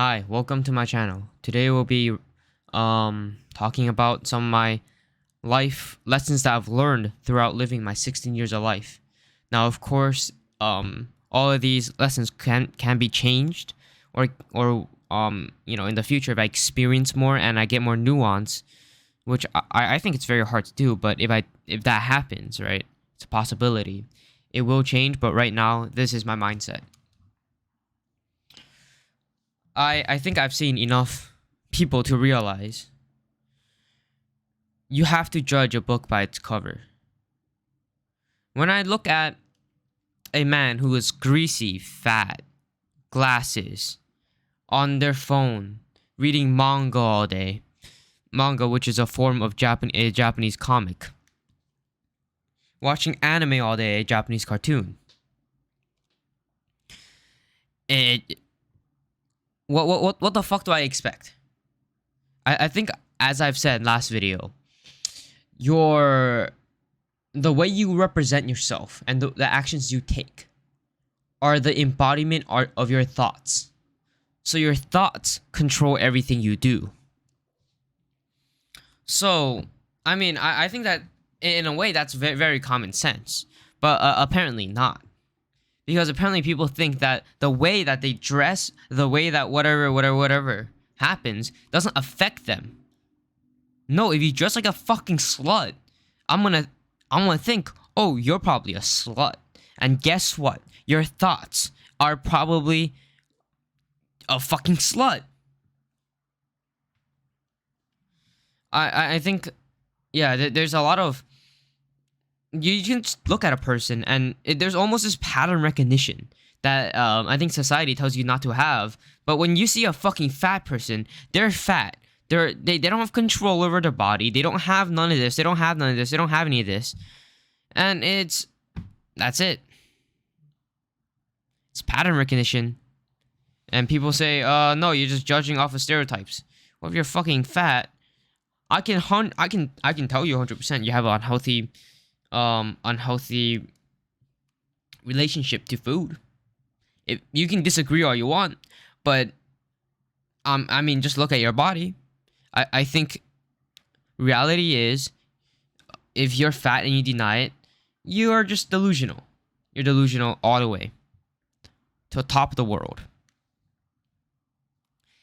Hi, welcome to my channel. Today we'll be talking about some of my life lessons that I've learned throughout living my 16 years of life. Now, of course, all of these lessons can be changed or in the future if I experience more and I get more nuance, which I think it's very hard to do, but if that happens, right? It's a possibility. It will change, but right now this is my mindset. I think I've seen enough people to realize you have to judge a book by its cover. When I look at a man who is greasy, fat, glasses, on their phone, reading manga all day, manga which is a form of a Japanese comic, watching anime all day, a Japanese cartoon, it what the fuck do I expect? I think, as I've said last video, the way you represent yourself and the actions you take are the embodiment of your thoughts. So your thoughts control everything you do. So, I think that in a way that's very, very common sense, but apparently not. Because apparently people think that the way that they dress, the way that whatever happens doesn't affect them. No, if you dress like a fucking slut, I'm gonna think, oh, you're probably a slut. And guess what? Your thoughts are probably a fucking slut. I think, yeah, there's a lot of, you can just look at a person and there's almost this pattern recognition that I think society tells you not to have. But when you see a fucking fat person, they're fat. They don't have control over their body. They don't have none of this. They don't have none of this. They don't have any of this. And that's it. It's pattern recognition. And people say, no, you're just judging off of stereotypes. Well, if you're fucking fat, I can tell you 100% you have an unhealthy relationship to food. If you can disagree all you want, but just look at your body. I think reality is, if you're fat and you deny it, you are just delusional. You're delusional all the way to the top of the world.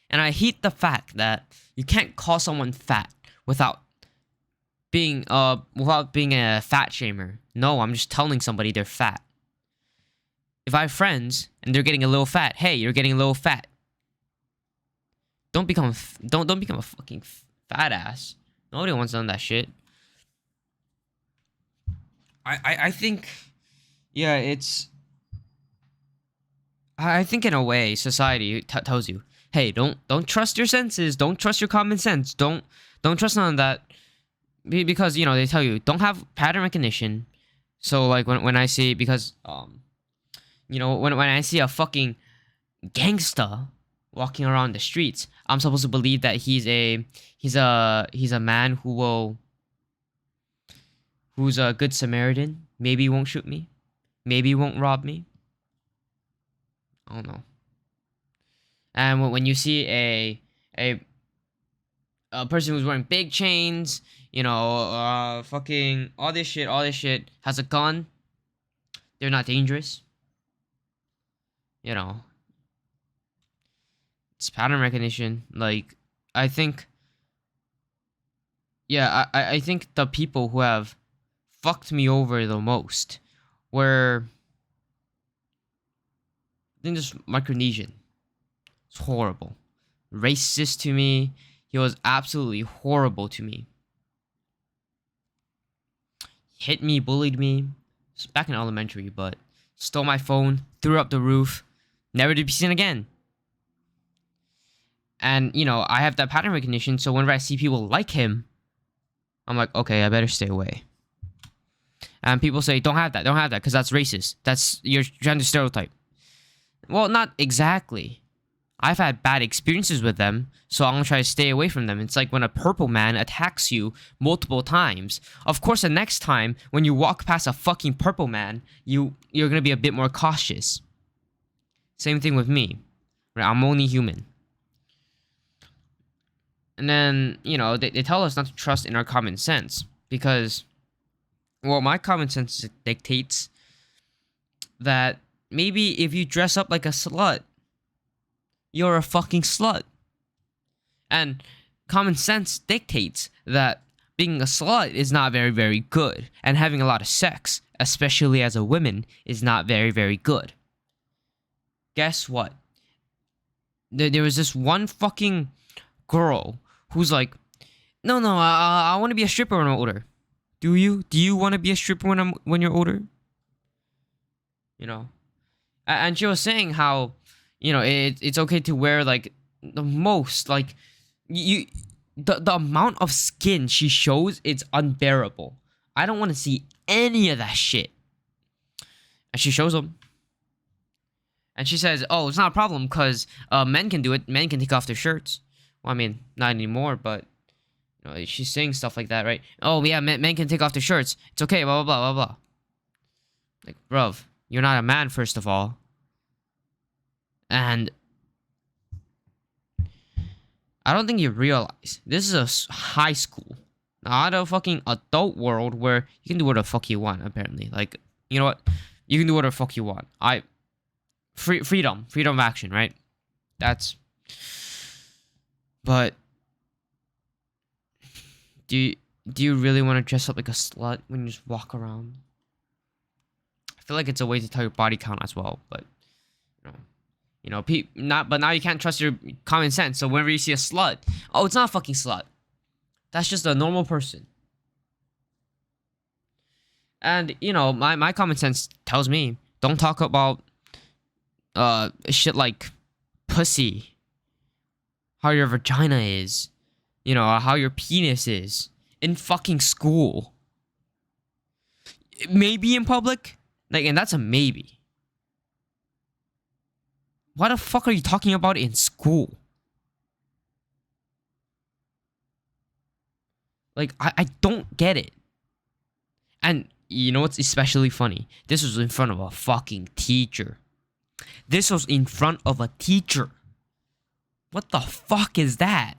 And I hate the fact that you can't call someone fat without being a fat shamer. No, I'm just telling somebody they're fat. If I have friends and they're getting a little fat, hey, you're getting a little fat. Don't become a fucking fat ass. Nobody wants none of that shit. I think, yeah, I think in a way society tells you, hey, don't trust your senses, don't trust your common sense, don't trust none of that, because they tell you don't have pattern recognition. So like when I see, because when I see a fucking gangsta walking around the streets, I'm supposed to believe that he's a man who's a good Samaritan. Maybe he won't shoot me, maybe he won't rob me. I don't know. And when you see a person who's wearing big chains, fucking all this shit, has a gun, they're not dangerous. It's pattern recognition. Like, I think, yeah, I think the people who have fucked me over the most were, I think, just Micronesian. It's horrible. Racist to me. He was absolutely horrible to me. Hit me, bullied me. It's back in elementary, but stole my phone, threw up the roof, never to be seen again. And, I have that pattern recognition, so whenever I see people like him, I'm like, okay, I better stay away. And people say, don't have that, because that's racist. You're trying to stereotype. Well, not exactly. I've had bad experiences with them, so I'm gonna try to stay away from them. It's like when a purple man attacks you multiple times. Of course, the next time when you walk past a fucking purple man, you're gonna be a bit more cautious. Same thing with me. Right? I'm only human. And then, they tell us not to trust in our common sense because, well, my common sense dictates that maybe if you dress up like a slut, you're a fucking slut. And common sense dictates that being a slut is not very, very good. And having a lot of sex, especially as a woman, is not very, very good. Guess what? There was this one fucking girl who's like, no, I want to be a stripper when I'm older. Do you? Do you want to be a stripper when you're older? And she was saying how, it's okay to wear like the most like the amount of skin she shows, it's unbearable. I don't want to see any of that shit. And she shows them. And she says, oh, it's not a problem because men can do it. Men can take off their shirts. Well, I mean, not anymore, but she's saying stuff like that, right? Oh, yeah, men can take off their shirts. It's okay, blah, blah, blah, blah, blah. Like, bruv, you're not a man, first of all. And I don't think you realize this is a high school, not a fucking adult world where you can do whatever the fuck you want, apparently. Like, you know what? You can do whatever the fuck you want. Freedom of action, right? But do you really want to dress up like a slut when you just walk around? I feel like it's a way to tell your body count as well, but but now you can't trust your common sense. So whenever you see a slut, oh, it's not a fucking slut. That's just a normal person. And my common sense tells me don't talk about shit like pussy, how your vagina is, how your penis is in fucking school. Maybe in public, and that's a maybe. What the fuck are you talking about in school? I don't get it. And you know what's especially funny? This was in front of a fucking teacher. What the fuck is that?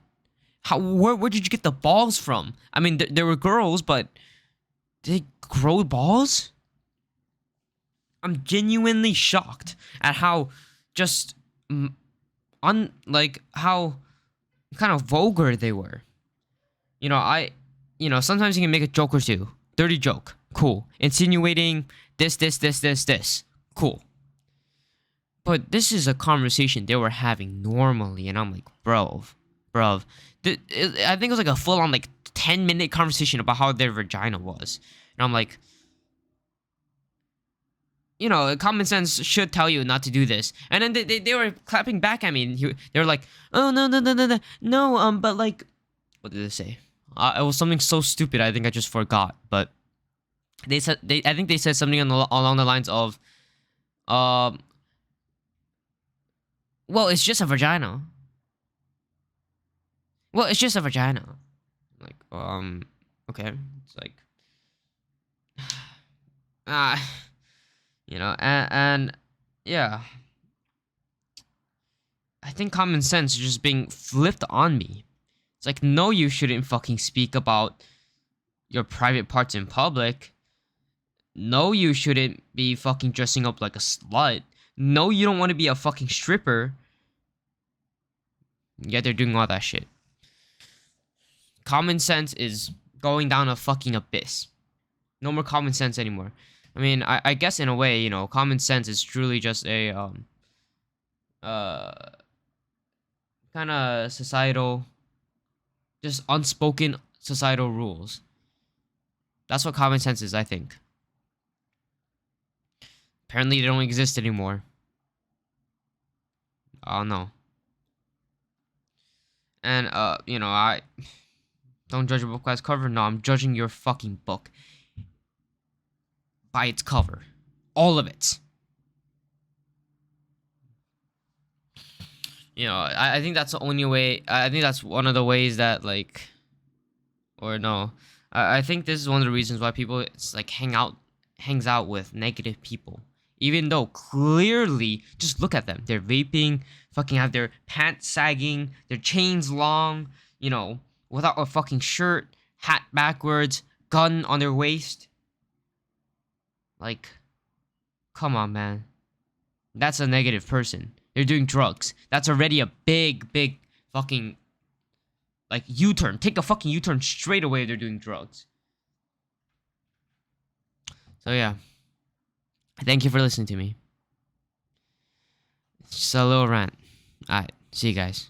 Where did you get the balls from? I mean, there were girls, but did they grow balls? I'm genuinely shocked at how just how kind of vulgar they were. Sometimes you can make a joke or two. Dirty joke. Cool. Insinuating this. Cool. But this is a conversation they were having normally, and I'm like, bro. I think it was like a full-on 10-minute conversation about how their vagina was. And I'm like, common sense should tell you not to do this. And then they were clapping back at me. They were like, oh, no, but what did they say? It was something so stupid, I think I just forgot. But I think they said something along the lines of, well, it's just a vagina. Well, it's just a vagina. Okay. It's like, and yeah. I think common sense is just being flipped on me. It's like, no, you shouldn't fucking speak about your private parts in public. No, you shouldn't be fucking dressing up like a slut. No, you don't want to be a fucking stripper. Yet they're doing all that shit. Common sense is going down a fucking abyss. No more common sense anymore. I mean, I guess in a way, common sense is truly just a kind of societal, just unspoken societal rules. That's what common sense is, I think. Apparently, they don't exist anymore. Oh no. And I don't judge a book by its cover. No, I'm judging your fucking book by its cover. All of it. I think that's the only way. I think that's one of the ways that I think this is one of the reasons why people hangs out with negative people. Even though clearly, just look at them. They're vaping, fucking have their pants sagging, their chains long, you know, without a fucking shirt, hat backwards, gun on their waist. Like, come on, man. That's a negative person. They're doing drugs. That's already a big, big fucking, like, U-turn. Take a fucking U-turn straight away if they're doing drugs. So, yeah. Thank you for listening to me. It's just a little rant. Alright, see you guys.